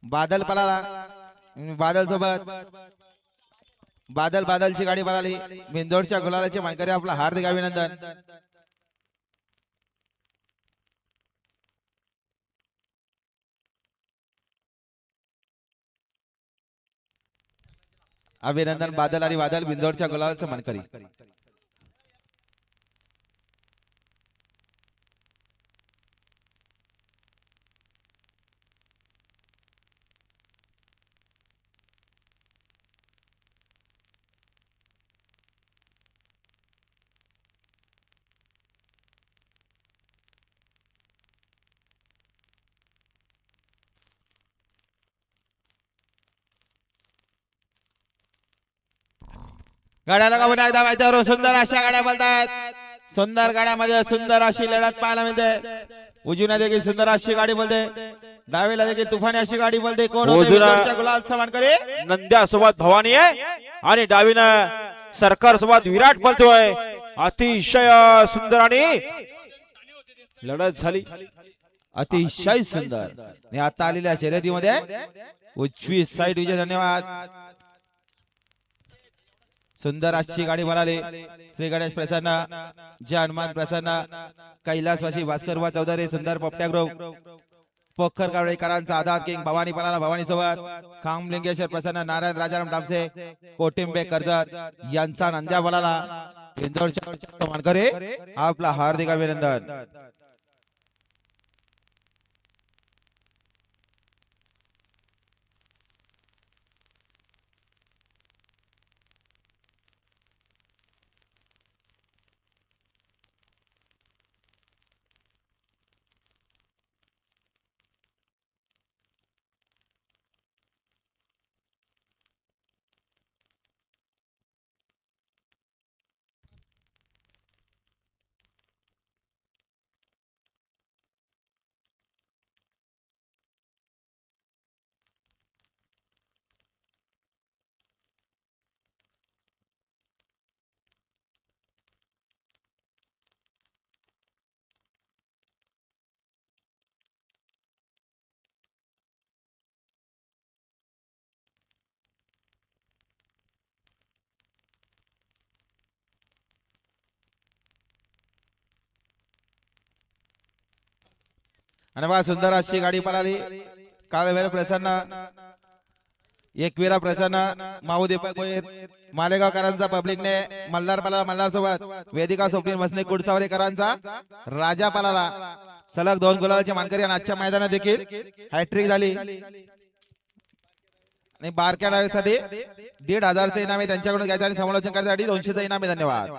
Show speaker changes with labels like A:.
A: बादल पळाला, बादल सोबत बादलची गाडी पळाली। बिंदोडच्या गुलालाचे मानकरी आपला हार्दिक अभिनंदन। अभिनंदन बादल आणि बादल बिंदोडच्या गुलालाचे मानकरी। गाड्याला का पुन्हा एकदा माहिती सुंदर अशा गाड्या बोलतायत। सुंदर गाड्यामध्ये सुंदर अशी लढत पाहायला मिळते। उजवीला देखील सुंदर अशी गाडी बोलते, डावीला देखील तुफानी अशी गाडी बोलते। कोण होते गुलाल समान करे?
B: नंद्या सोबत भवानी आहे आणि डावीनं सरकार सोबत विराट बोलतोय। अतिशय सुंदर आणि लढत झाली,
A: अतिशय सुंदर। आणि आता आलेल्या शर्यतीमध्ये उजवी साईड विजय। धन्यवाद। सुंदर अशी गाडी म्हणाली श्री गणेश प्रसन्न, जय हनुमान प्रसन्न, कैलासवासी भास्कर वा चौधरी, सुंदर पोपट्या ग्रुप, पोखर कावळेकरांचा आधार किंग भवानी पणाला भवानी सोबत खामलिंगेश्वर प्रसन्न, नारायण राजाराम डामसे, कोटिंबे कर्जत यांचा नंद्या बोलाला। इंदोरच्या मानकरी आपला हार्दिक अभिनंदन। आणि बा सुंदर अशी गाडी पळाली। काळवेर प्रसन्न, एकवीरा प्रसन्न, माऊ दीपक गोयर, मालेगावकरांचा पब्लिकने मल्हार पळाला। मल्हार सोबत वेदिका स्वप्नील मसने कुडसावरेकरांचा राजा पळाला। सलग 2 गुलालाचे मानकरी आणि आजच्या मैदानात देखील हॅट्रिक झाली। आणि बारक्या डावीसाठी 1500 इनाम आहे त्यांच्याकडून घ्यायचं आणि समालोचन करण्यासाठी 200 इनाम आहे। धन्यवाद।